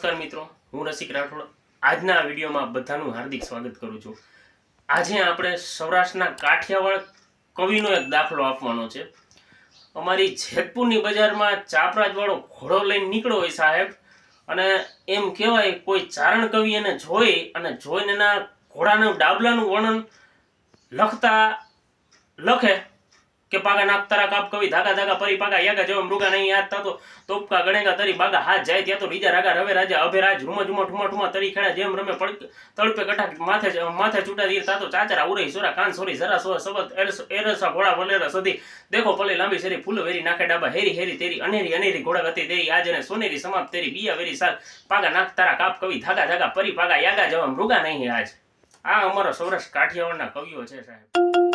નમસ્કાર મિત્રો, હું રસિક રાઠોડ આજના વિડીયોમાં બધાનું હાર્દિક સ્વાગત કરું છું। આજે આપણે સૌરાષ્ટ્રના કાઠિયાવાડ કવિનો એક દાખલો આપવાનો છે। અમારી જેતપુરની બજારમાં ચાપરાજવાળો ઘોડો લઈને નીકળ્યો હોય સાહેબ, અને એમ કહેવાય કોઈ ચારણ કવિ એને જોઈને એના ઘોડાનું ડાબલાનું વર્ણન લખે કે પાગા નાક તારા કાપ કવિ ધાગા ધાગા પરી પાગા યાગા જેવા મૃગા નહીં યાદ થતો તોપકા ગણેગા તરી બાગા હાથ જાય ત્યાં તો રીજા રાગા રવે રાજા અભે રાજ રૂમા ઝુમા ઠુમા ઠુમા તરી ખેડા જેમ રમે તળપે કટા માથે ચૂટા દીર તાતો ચાચરા ઉરઈ સોરા કાન સોરી જરા સો સબત એરસા ઘોડા વલેરા સદી દેખો પલે લાંબી શરી ફૂલ વેરી નાખે ડાબા હેરી હેરી તેરી અનેરી અનેરી ઘોડા ગતિ તેરી આજ અને સોનેરી સમાપ્ત તેરી બિયા વેરી સાલ પાગા નાક તારા કાપ કવિ ધાગા ધાગા પરી પાગા યાગા જેવા મૃગા નહીં આજ। આ અમારો સૌરાષ્ટ્ર કાઠિયાવાડના કવિઓ છે સાહેબ।